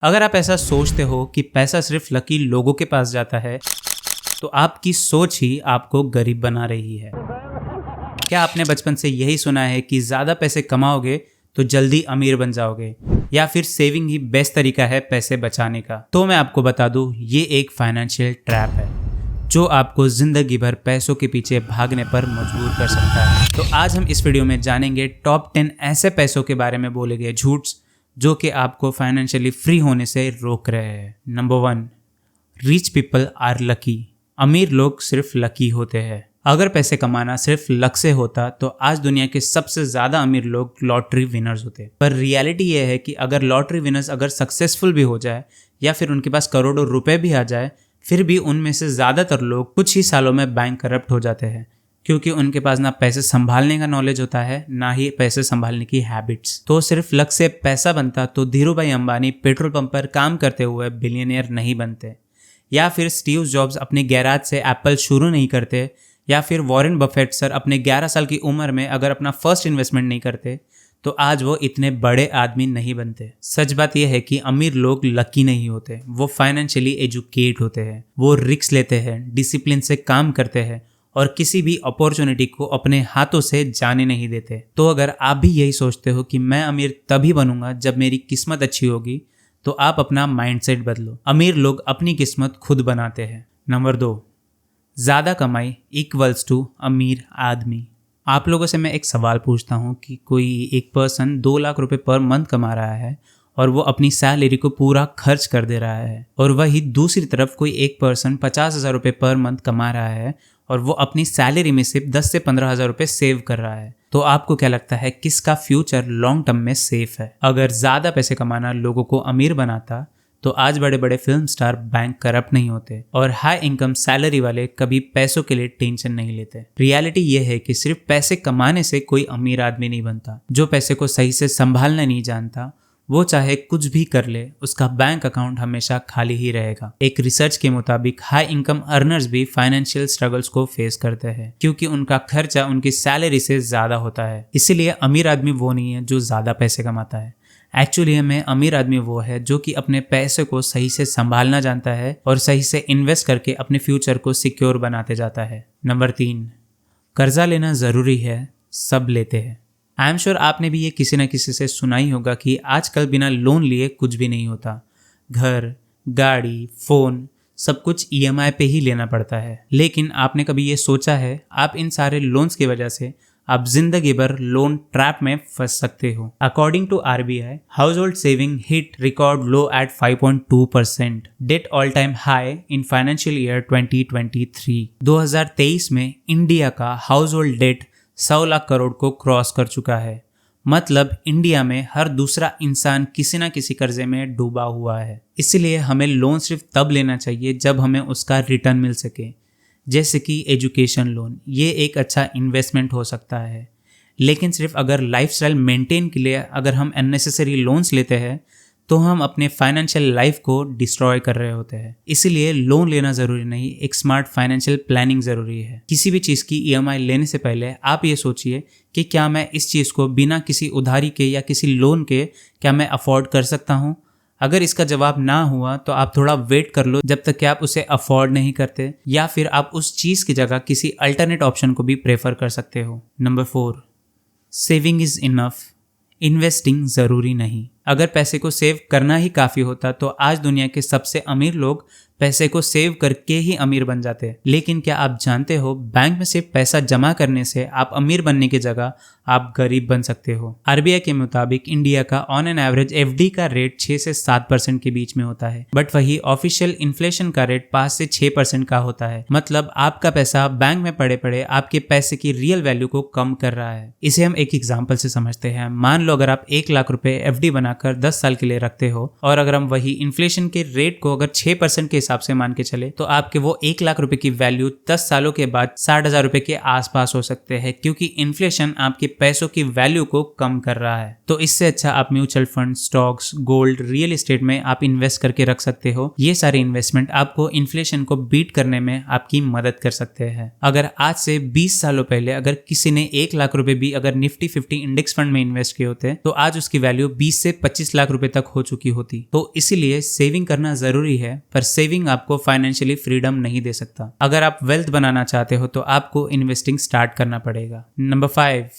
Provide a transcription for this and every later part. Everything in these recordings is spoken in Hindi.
अगर आप ऐसा सोचते हो कि पैसा सिर्फ लकी लोगों के पास जाता है, तो आपकी सोच ही आपको गरीब बना रही है। क्या आपने बचपन से यही सुना है कि ज़्यादा पैसे कमाओगे तो जल्दी अमीर बन जाओगे, या फिर सेविंग ही बेस्ट तरीका है पैसे बचाने का? तो मैं आपको बता दूं, ये एक फाइनेंशियल ट्रैप है जो आपको जिंदगी भर पैसों के पीछे भागने पर मजबूर कर सकता है। तो आज हम इस वीडियो में जानेंगे टॉप 10 ऐसे पैसों के बारे में बोले गए झूठ जो कि आपको फाइनेंशियली फ्री होने से रोक रहे हैं। Number 1, rich people are lucky. अमीर लोग सिर्फ लकी होते हैं। अगर पैसे कमाना सिर्फ लक से होता तो आज दुनिया के सबसे ज्यादा अमीर लोग लॉटरी विनर्स होते। पर रियलिटी ये है कि अगर लॉटरी विनर्स अगर सक्सेसफुल भी हो जाए या फिर उनके पास करोड़ों रुपए भी आ जाए, फिर भी उनमें से ज्यादातर लोग कुछ ही सालों में बैंक करप्ट हो जाते हैं, क्योंकि उनके पास ना पैसे संभालने का नॉलेज होता है, ना ही पैसे संभालने की हैबिट्स। तो सिर्फ लक से पैसा बनता तो धीरूभाई अंबानी पेट्रोल पंप पर काम करते हुए बिलियनियर नहीं बनते, या फिर स्टीव जॉब्स अपने गैराज से एप्पल शुरू नहीं करते, या फिर वॉरेन बफेट सर अपने 11 साल की उम्र में अगर अपना फर्स्ट इन्वेस्टमेंट नहीं करते तो आज वो इतने बड़े आदमी नहीं बनते। सच बात यह है कि अमीर लोग लकी नहीं होते, वो फाइनेंशियली एजुकेट होते हैं। वो रिस्क लेते हैं, डिसिप्लिन से काम करते हैं और किसी भी अपॉर्चुनिटी को अपने हाथों से जाने नहीं देते। तो अगर आप भी यही सोचते हो कि मैं अमीर तभी बनूंगा जब मेरी किस्मत अच्छी होगी, तो आप अपना माइंडसेट बदलो। अमीर लोग अपनी किस्मत खुद बनाते हैं। नंबर 2, ज़्यादा कमाई इक्वल्स टू अमीर आदमी। आप लोगों से मैं एक सवाल पूछता हूँ कि कोई एक पर्सन 2 लाख रुपए पर मंथ कमा रहा है और वो अपनी सैलरी को पूरा खर्च कर दे रहा है, और वही दूसरी तरफ कोई एक पर्सन 50,000 रुपये पर मंथ कमा रहा है और वो अपनी सैलरी में सिर्फ 10 से 15,000 रुपये सेव कर रहा है। तो आपको क्या लगता है किसका फ्यूचर लॉन्ग टर्म में सेफ है? अगर ज़्यादा पैसे कमाना लोगों को अमीर बनाता तो आज बड़े बड़े फिल्म स्टार बैंक करप्ट नहीं होते और हाई इनकम सैलरी वाले कभी पैसों के लिए टेंशन नहीं लेते। रियलिटी ये है कि सिर्फ पैसे कमाने से कोई अमीर आदमी नहीं बनता। जो पैसे को सही से संभालना नहीं जानता, वो चाहे कुछ भी कर ले, उसका बैंक अकाउंट हमेशा खाली ही रहेगा। एक रिसर्च के मुताबिक हाई इनकम अर्नर्स भी फाइनेंशियल स्ट्रगल्स को फेस करते हैं, क्योंकि उनका खर्चा उनकी सैलरी से ज्यादा होता है। इसीलिए अमीर आदमी वो नहीं है जो ज्यादा पैसे कमाता है। एक्चुअली हमें अमीर आदमी वो है जो कि अपने पैसे को सही से संभालना जानता है और सही से इन्वेस्ट करके अपने फ्यूचर को सिक्योर बनाते जाता है। नंबर 3, कर्जा लेना जरूरी है, सब लेते हैं। आई एम श्योर आपने भी ये किसी न किसी से सुना ही होगा कि आजकल बिना लोन लिए कुछ भी नहीं होता। घर, गाड़ी, फोन, सब कुछ EMI पे ही लेना पड़ता है। लेकिन आपने कभी ये सोचा है आप इन सारे लोन्स की वजह से आप जिंदगी भर लोन ट्रैप में फंस सकते हो? According to RBI, household saving hit record low at 5.2%, debt all time high in financial year 2023। 2023 में इंडिया का household debt 100 lakh crore को क्रॉस कर चुका है। मतलब इंडिया में हर दूसरा इंसान किसी न किसी कर्जे में डूबा हुआ है। इसलिए हमें लोन सिर्फ तब लेना चाहिए जब हमें उसका रिटर्न मिल सके, जैसे कि एजुकेशन लोन। ये एक अच्छा इन्वेस्टमेंट हो सकता है, लेकिन सिर्फ अगर लाइफस्टाइल मेंटेन के लिए अगर हम अननेसेसरी लोन्स लेते हैं तो हम अपने फाइनेंशियल लाइफ को डिस्ट्रॉय कर रहे होते हैं। इसीलिए लोन लेना ज़रूरी नहीं, एक स्मार्ट फाइनेंशियल प्लानिंग ज़रूरी है। किसी भी चीज़ की EMI लेने से पहले आप ये सोचिए कि क्या मैं इस चीज़ को बिना किसी उधारी के या किसी लोन के क्या मैं अफोर्ड कर सकता हूँ। अगर इसका जवाब ना हुआ तो आप थोड़ा वेट कर लो जब तक कि आप उसे अफोर्ड नहीं करते, या फिर आप उस चीज़ की जगह किसी अल्टरनेट ऑप्शन को भी प्रेफर कर सकते हो। Number 4, saving is enough, investing ज़रूरी नहीं। अगर पैसे को सेव करना ही काफ़ी होता तो आज दुनिया के सबसे अमीर लोग पैसे को सेव करके ही अमीर बन जाते। लेकिन क्या आप जानते हो, बैंक में सिर्फ पैसा जमा करने से आप अमीर बनने की जगह आप गरीब बन सकते हो। RBI के मुताबिक इंडिया का ऑन एन एवरेज FD का रेट 6 से 7% के बीच में होता है, बट वही ऑफिशियल इन्फ्लेशन का रेट 5 से 6% का होता है। मतलब आपका पैसा बैंक में पड़े पड़े आपके पैसे की रियल वैल्यू को कम कर रहा है। इसे हम एक एग्जाम्पल से समझते हैं। मान लो अगर आप 1 लाख रुपए FD बनाकर 10 साल के लिए रखते हो, और अगर हम वही इन्फ्लेशन के रेट को अगर 6% के हिसाब से मान के चले तो आपके वो 1 लाख रुपए की वैल्यू 10 सालों के बाद 60,000 रुपए के आसपास हो सकते हैं, क्योंकि इन्फ्लेशन आपके पैसों की वैल्यू को कम कर रहा है। तो इससे अच्छा आप mutual fund, stocks, gold, real estate में आप इन्वेस्ट करके रख सकते हो। ये सारे इन्वेस्टमेंट आपको इन्फ्लेशन को बीट करने में आपकी मदद कर सकते हैं। अगर आज से 20 सालों पहले अगर किसी ने 1 लाख रुपए भी अगर निफ्टी 50 इंडेक्स फंड में इन्वेस्ट किए होते तो आज उसकी वैल्यू 20 से 25 लाख रुपए तक हो चुकी होती। तो इसीलिए सेविंग करना जरूरी है, पर सेविंग आपको फाइनेंशियली फ्रीडम नहीं दे सकता। अगर आप वेल्थ बनाना चाहते हो तो आपको इन्वेस्टिंग स्टार्ट करना पड़ेगा। नंबर 5,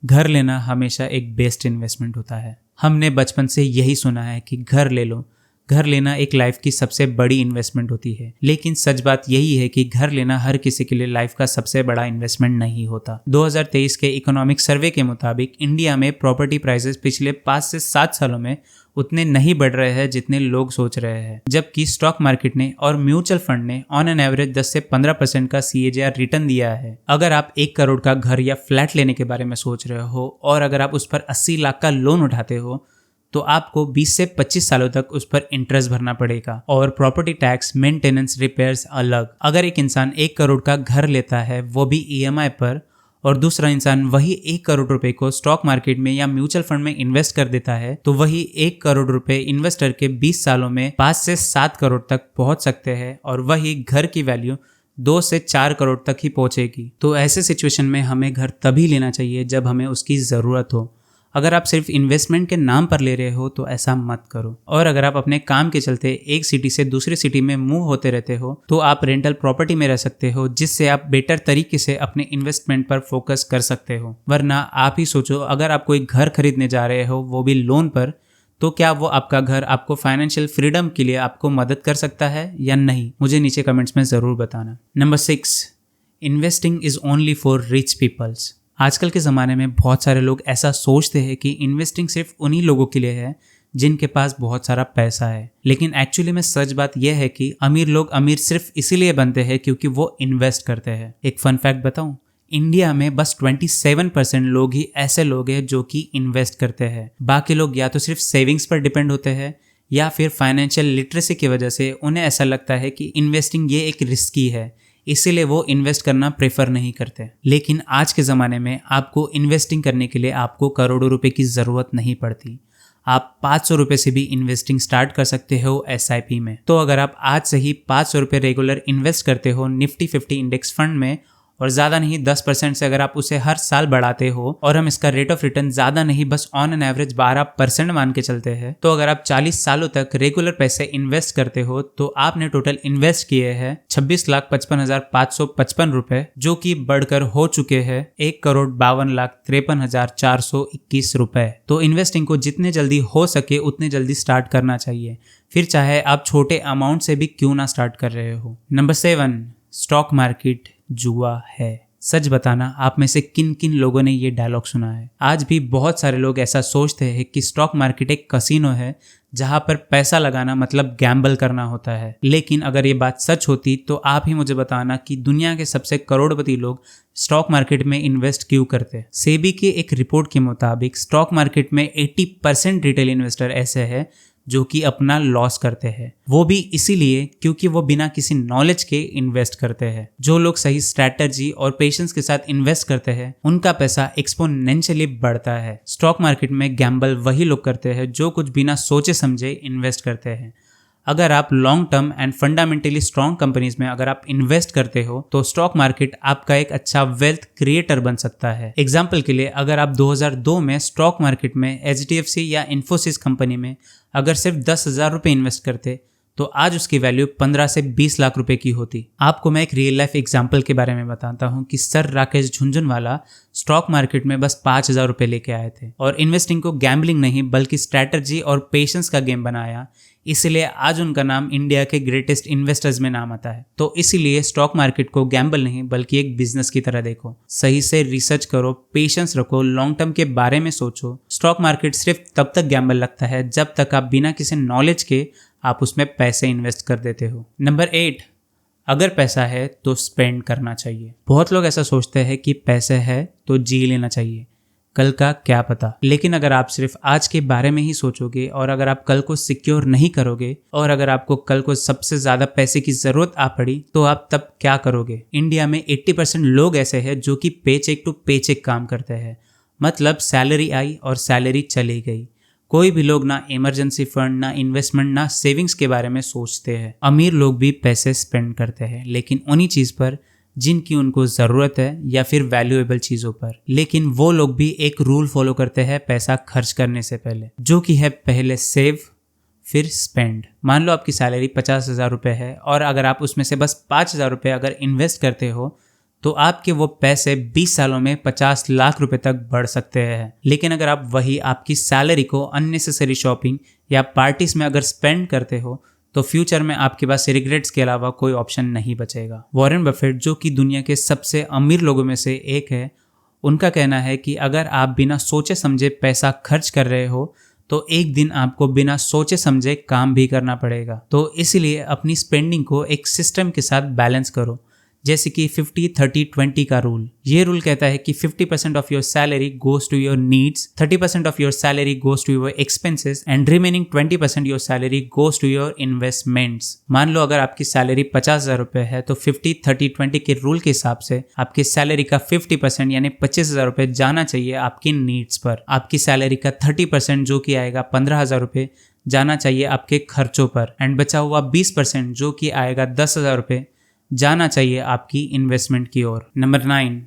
घर लेना हमेशा एक बेस्ट इन्वेस्टमेंट होता है। हमने बचपन से यही सुना है कि घर ले लो। घर लेना एक लाइफ की सबसे बड़ी इन्वेस्टमेंट होती है, लेकिन सच बात यही है कि घर लेना हर किसी के लिए लाइफ का सबसे बड़ा इन्वेस्टमेंट नहीं होता। 2023 के इकोनॉमिक सर्वे के मुताबिक इंडिया में प्रॉपर्टी प्राइसेस पिछले 5 से 7 सालों में उतने नहीं बढ़ रहे हैं जितने लोग सोच रहे हैं, जबकि स्टॉक मार्केट ने और म्यूचुअल फंड ने ऑन एन एवरेज 10 से 15% का CAGR रिटर्न दिया है। अगर आप 1 करोड़ का घर या फ्लैट लेने के बारे में सोच रहे हो और अगर आप उस पर 80 लाख का लोन उठाते हो तो आपको 20 से 25 सालों तक उस पर इंटरेस्ट भरना पड़ेगा और प्रॉपर्टी टैक्स, मेंटेनेंस, रिपेयर्स अलग। अगर एक इंसान 1 करोड़ का घर लेता है वो भी EMI पर, और दूसरा इंसान वही 1 करोड़ रुपए को स्टॉक मार्केट में या म्यूचुअल फंड में इन्वेस्ट कर देता है, तो वही 1 करोड़ रुपए इन्वेस्टर के 20 सालों में 5 से 7 करोड़ तक पहुंच सकते हैं और वही घर की वैल्यू 2 से 4 करोड़ तक ही पहुंचेगी। तो ऐसे सिचुएशन में हमें घर तभी लेना चाहिए जब हमें उसकी ज़रूरत हो। अगर आप सिर्फ इन्वेस्टमेंट के नाम पर ले रहे हो तो ऐसा मत करो। और अगर आप अपने काम के चलते एक सिटी से दूसरी सिटी में मूव होते रहते हो तो आप रेंटल प्रॉपर्टी में रह सकते हो, जिससे आप बेटर तरीके से अपने इन्वेस्टमेंट पर फोकस कर सकते हो। वरना आप ही सोचो, अगर आप कोई घर खरीदने जा रहे हो वो भी लोन पर, तो क्या वो आपका घर आपको फाइनेंशियल फ्रीडम के लिए आपको मदद कर सकता है या नहीं? मुझे नीचे कमेंट्स में ज़रूर बताना। Number 6, investing is only for rich peoples. आजकल के ज़माने में बहुत सारे लोग ऐसा सोचते हैं कि इन्वेस्टिंग सिर्फ उन्हीं लोगों के लिए है जिनके पास बहुत सारा पैसा है, लेकिन एक्चुअली में सच बात यह है कि अमीर लोग अमीर सिर्फ इसीलिए बनते हैं क्योंकि वो इन्वेस्ट करते हैं। एक फन फैक्ट बताऊं, इंडिया में बस 27% लोग ही ऐसे लोग हैं जो कि इन्वेस्ट करते हैं। बाकी लोग या तो सिर्फ सेविंग्स पर डिपेंड होते हैं या फिर फाइनेंशियल लिटरेसी की वजह से उन्हें ऐसा लगता है कि इन्वेस्टिंग ये एक रिस्की है, इसीलिए वो इन्वेस्ट करना प्रेफर नहीं करते। लेकिन आज के ज़माने में आपको इन्वेस्टिंग करने के लिए आपको करोड़ों रुपए की ज़रूरत नहीं पड़ती। आप 500 रुपये से भी इन्वेस्टिंग स्टार्ट कर सकते हो SIP में। तो अगर आप आज से ही 500 रुपये रेगुलर इन्वेस्ट करते हो निफ्टी 50 इंडेक्स फंड में, और ज़्यादा नहीं 10% से अगर आप उसे हर साल बढ़ाते हो, और हम इसका रेट ऑफ रिटर्न ज़्यादा नहीं बस ऑन एन एवरेज 12% मान के चलते हैं, तो अगर आप 40 सालों तक रेगुलर पैसे इन्वेस्ट करते हो तो आपने टोटल इन्वेस्ट किए हैं 26,55,555 रुपए, जो कि बढ़कर हो चुके हैं 1,52,53,421 रुपए। तो इन्वेस्टिंग को जितने जल्दी हो सके उतने जल्दी स्टार्ट करना चाहिए, फिर चाहे आप छोटे अमाउंट से भी क्यों ना स्टार्ट कर रहे हो। नंबर 7, स्टॉक मार्केट जुआ है। सच बताना, आप में से किन किन लोगों ने ये डायलॉग सुना है? आज भी बहुत सारे लोग ऐसा सोचते हैं कि स्टॉक मार्केट एक कसिनो है जहां पर पैसा लगाना मतलब गैम्बल करना होता है। लेकिन अगर ये बात सच होती तो आप ही मुझे बताना कि दुनिया के सबसे करोड़पति लोग स्टॉक मार्केट में इन्वेस्ट क्यों करते। सेबी की एक रिपोर्ट के मुताबिक स्टॉक मार्केट में 80% रिटेल इन्वेस्टर ऐसे हैं जो कि अपना लॉस करते हैं, वो भी इसीलिए क्योंकि वो बिना किसी नॉलेज के इन्वेस्ट करते हैं। जो लोग सही स्ट्रैटेजी और पेशेंस के साथ इन्वेस्ट करते हैं उनका पैसा एक्सपोनेंशियली बढ़ता है। स्टॉक मार्केट में गैम्बल वही लोग करते हैं जो कुछ बिना सोचे समझे इन्वेस्ट करते हैं। अगर आप long term and fundamentally strong companies में अगर आप इन्वेस्ट करते हो तो स्टॉक मार्केट आपका एक अच्छा वेल्थ क्रिएटर बन सकता है। एग्जाम्पल के लिए, अगर आप 2002 में स्टॉक मार्केट में HDFC या इन्फोसिस कंपनी में अगर सिर्फ 10,000 रुपये इन्वेस्ट करते तो आज उसकी वैल्यू 15 से 20 लाख रुपए की होती। आपको मैं एक रियल लाइफ एग्जाम्पल के बारे में बताता हूँ कि sir Rakesh Jhunjhunwala stock market में बस 5,000 रुपये लेके आए थे और इन्वेस्टिंग को गैम्बलिंग नहीं बल्कि स्ट्रैटेजी और पेशेंस का गेम बनाया, इसीलिए आज उनका नाम इंडिया के ग्रेटेस्ट इन्वेस्टर्स में नाम आता है। तो इसीलिए स्टॉक मार्केट को गैम्बल नहीं बल्कि एक बिजनेस की तरह देखो, सही से रिसर्च करो, पेशेंस रखो, लॉन्ग टर्म के बारे में सोचो। स्टॉक मार्केट सिर्फ तब तक गैम्बल लगता है जब तक आप बिना किसी नॉलेज के आप उसमें पैसे इन्वेस्ट कर देते हो। नंबर 8, अगर पैसा है तो स्पेंड करना चाहिए। बहुत लोग ऐसा सोचते हैं कि पैसे है तो जी लेना चाहिए। कल का क्या पता। लेकिन अगर आप सिर्फ आज के बारे में ही सोचोगे और अगर आप कल को सिक्योर नहीं करोगे और अगर आपको कल को सबसे ज्यादा पैसे की जरूरत आ पड़ी तो आप तब क्या करोगे। इंडिया में 80% लोग ऐसे हैं जो कि पेचेक टू पेचेक काम करते हैं, मतलब सैलरी आई और सैलरी चली गई। कोई भी लोग ना इमरजेंसी फंड, ना इन्वेस्टमेंट, ना सेविंग्स के बारे में सोचते हैं। अमीर लोग भी पैसे स्पेंड करते हैं, लेकिन उन्हीं चीज पर जिनकी उनको ज़रूरत है या फिर वैल्यूएबल चीज़ों पर। लेकिन वो लोग भी एक रूल फॉलो करते हैं पैसा खर्च करने से पहले, जो कि है पहले सेव फिर स्पेंड। मान लो आपकी सैलरी 50,000 रुपये है और अगर आप उसमें से बस 5,000 रुपये अगर इन्वेस्ट करते हो तो आपके वो पैसे 20 सालों में 50 लाख रुपए तक बढ़ सकते हैं। लेकिन अगर आप वही आपकी सैलरी को अननेसेसरी शॉपिंग या पार्टीज में अगर स्पेंड करते हो तो फ्यूचर में आपके पास रिग्रेट्स के अलावा कोई ऑप्शन नहीं बचेगा। वॉरेन बफेट, जो कि दुनिया के सबसे अमीर लोगों में से एक है, उनका कहना है कि अगर आप बिना सोचे समझे पैसा खर्च कर रहे हो तो एक दिन आपको बिना सोचे समझे काम भी करना पड़ेगा। तो इसलिए अपनी स्पेंडिंग को एक सिस्टम के साथ बैलेंस करो, जैसे कि 50-30-20 का रूल। ये रूल कहता है कि 50% of your salary goes to your needs, 30% of your salary goes to your expenses and remaining 20% your salary goes to your investments. मान लो अगर आपकी सैलरी 50,000 रुपये है तो 50-30-20 के रूल के हिसाब से आपकी सैलरी का 50% यानी 25,000 रुपये जाना चाहिए आपकी नीड्स पर। आपकी सैलरी का 30% जो कि आएगा 15,000 रुपये जाना चाहिए आपके खर्चों पर एंड बचा हुआ 20% जो कि आएगा 10,000 रुपये जाना चाहिए आपकी इन्वेस्टमेंट की ओर। Number 9,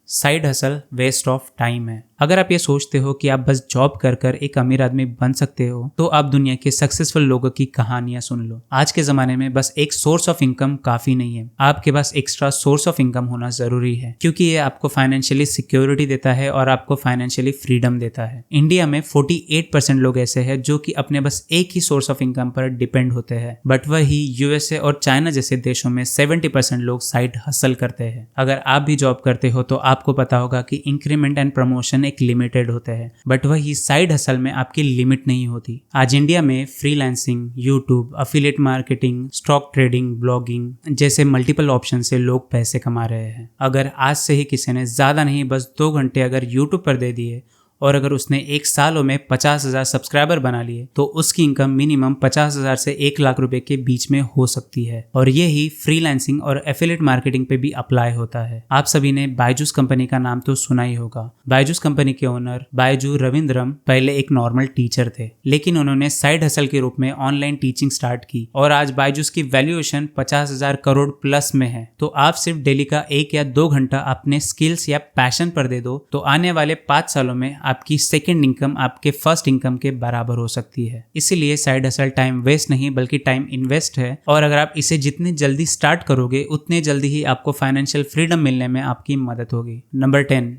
side hustle waste of time है। अगर आप ये सोचते हो कि आप बस जॉब कर कर एक अमीर आदमी बन सकते हो तो आप दुनिया के सक्सेसफुल लोगों की कहानियां सुन लो। आज के जमाने में बस एक सोर्स ऑफ इनकम काफी नहीं है, आपके पास एक्स्ट्रा सोर्स ऑफ इनकम होना जरूरी है, क्योंकि ये आपको फाइनेंशियली सिक्योरिटी देता है और आपको फाइनेंशियली फ्रीडम देता है। इंडिया में 48% लोग ऐसे हैं जो कि अपने बस एक ही सोर्स ऑफ इनकम पर डिपेंड होते हैं, बट वही यूएसए और चाइना जैसे देशों में 70% लोग साइड हसल करते हैं। अगर आप भी जॉब करते हो तो आपको पता होगा कि इंक्रीमेंट एंड प्रमोशन एक लिमिटेड होते हैं, बट वही साइड हसल में आपकी लिमिट नहीं होती। आज इंडिया में freelancing, YouTube, affiliate marketing, stock trading, blogging जैसे मल्टीपल ऑप्शन से लोग पैसे कमा रहे हैं। अगर आज से ही किसी ने ज्यादा नहीं बस 2 घंटे अगर यूट्यूब पर दे दिए और अगर उसने 1 सालों में 50,000 सब्सक्राइबर बना लिए तो उसकी इनकम मिनिमम 50,000 से 1 लाख रुपए के बीच में हो सकती है। और यही फ्रीलांसिंग और एफिलिएट मार्केटिंग पे भी अप्लाई होता है। आप सभी ने बायजूस कंपनी का नाम तो सुना ही होगा। बायजूस कंपनी के ओनर बायजू रविंद्रम पहले एक नॉर्मल टीचर थे, लेकिन उन्होंने साइड हसल के रूप में ऑनलाइन टीचिंग स्टार्ट की और आज बायजूस की वैल्यूएशन 50,000 करोड़ प्लस में है। तो आप सिर्फ डेली का 1 या 2 घंटा अपने स्किल्स या पैशन पर दे दो तो आने वाले 5 सालों में आपकी सेकंड इनकम आपके फर्स्ट इनकम के बराबर हो सकती है। इसीलिए साइड हसल टाइम वेस्ट नहीं बल्कि टाइम इन्वेस्ट है, और अगर आप इसे जितने जल्दी स्टार्ट करोगे उतने जल्दी ही आपको फाइनेंशियल फ्रीडम मिलने में आपकी मदद होगी। नंबर 10,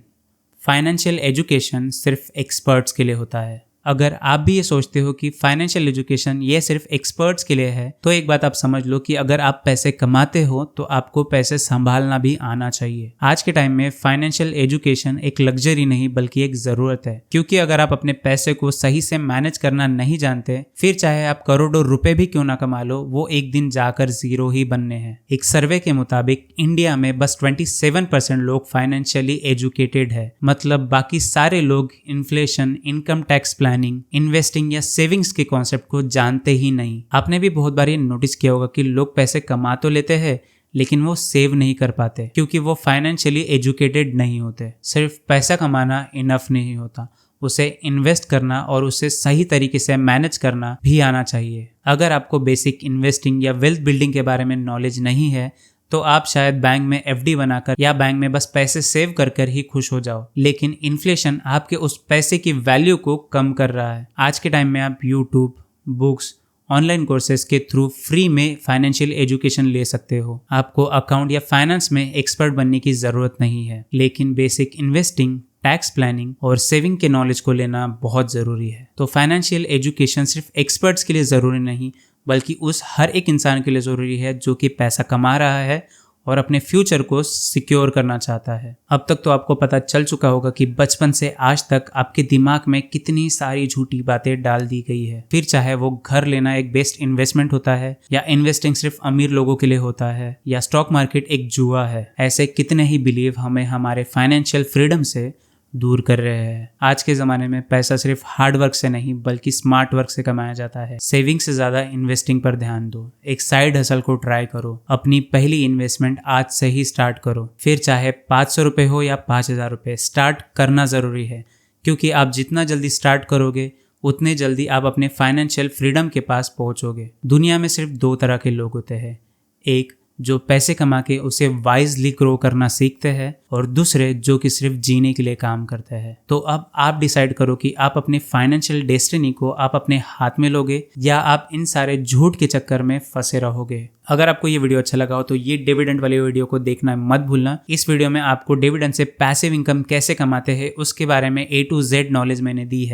फाइनेंशियल एजुकेशन सिर्फ एक्सपर्ट्स के लिए होता है। अगर आप भी ये सोचते हो कि फाइनेंशियल एजुकेशन ये सिर्फ एक्सपर्ट्स के लिए है तो एक बात आप समझ लो कि अगर आप पैसे कमाते हो तो आपको पैसे संभालना भी आना चाहिए। आज के टाइम में फाइनेंशियल एजुकेशन एक लग्जरी नहीं बल्कि एक जरूरत है, क्योंकि अगर आप अपने पैसे को सही से मैनेज करना नहीं जानते फिर चाहे आप करोड़ों रुपए भी क्यों ना कमा लो वो एक दिन जाकर जीरो ही बनने हैं। एक सर्वे के मुताबिक इंडिया में बस 27% लोग फाइनेंशियली एजुकेटेड है, मतलब बाकी सारे लोग inflation, income tax planning, investing या सेविंग्स के कॉन्सेप्ट को जानते ही नहीं। आपने भी बहुत बार ये नोटिस किया होगा कि लोग पैसे कमा तो लेते हैं लेकिन वो सेव नहीं कर पाते क्योंकि वो फाइनेंशियली एजुकेटेड नहीं होते। सिर्फ पैसा कमाना इनफ नहीं होता, उसे इन्वेस्ट करना और उसे सही तरीके से मैनेज करना भी आना चाहिए। अगर आपको बेसिक इन्वेस्टिंग या वेल्थ बिल्डिंग के बारे में नॉलेज नहीं है तो आप शायद बैंक में एफडी बनाकर या बैंक में बस पैसे सेव कर कर ही खुश हो जाओ, लेकिन इन्फ्लेशन आपके उस पैसे की वैल्यू को कम कर रहा है। आज के टाइम में आप यूट्यूब, बुक्स, ऑनलाइन कोर्सेज के थ्रू फ्री में फाइनेंशियल एजुकेशन ले सकते हो। आपको अकाउंट या फाइनेंस में एक्सपर्ट बनने की जरूरत नहीं है, लेकिन बेसिक इन्वेस्टिंग, टैक्स प्लानिंग और सेविंग के नॉलेज को लेना बहुत जरूरी है। तो फाइनेंशियल एजुकेशन सिर्फ एक्सपर्ट्स के लिए जरूरी नहीं बल्कि उस हर एक इंसान के लिए ज़रूरी है जो कि पैसा कमा रहा है और अपने फ्यूचर को सिक्योर करना चाहता है। अब तक तो आपको पता चल चुका होगा कि बचपन से आज तक आपके दिमाग में कितनी सारी झूठी बातें डाल दी गई है। फिर चाहे वो घर लेना एक बेस्ट इन्वेस्टमेंट होता है या इन्वेस्टिंग सिर्फ अमीर लोगों के लिए होता है या स्टॉक मार्केट एक जुआ है, ऐसे कितने ही बिलीव हमें हमारे फाइनेंशियल फ्रीडम से दूर कर रहे हैं। आज के ज़माने में पैसा सिर्फ हार्ड वर्क से नहीं बल्कि स्मार्ट वर्क से कमाया जाता है। सेविंग से ज़्यादा इन्वेस्टिंग पर ध्यान दो। एक साइड हसल को ट्राई करो। अपनी पहली इन्वेस्टमेंट आज से ही स्टार्ट करो। फिर चाहे 500 रुपये हो या 5000 रुपये, स्टार्ट करना ज़रूरी है, क्योंकि आप जितना जल्दी स्टार्ट करोगे उतने जल्दी आप अपने फाइनेंशियल फ्रीडम के पास पहुंचोगे। दुनिया में सिर्फ 2 तरह के लोग होते हैं, एक जो पैसे कमा के उसे वाइजली ग्रो करना सीखते हैं और दूसरे जो कि सिर्फ जीने के लिए काम करते हैं। तो अब आप डिसाइड करो कि आप अपने फाइनेंशियल डेस्टिनी को आप अपने हाथ में लोगे या आप इन सारे झूठ के चक्कर में फंसे रहोगे। अगर आपको ये वीडियो अच्छा लगा हो तो ये डिविडेंड वाली वीडियो को देखना मत भूलना। इस वीडियो में आपको डिविडेंड से पैसिव इनकम कैसे कमाते हैं उसके बारे में A to Z नॉलेज मैंने दी है।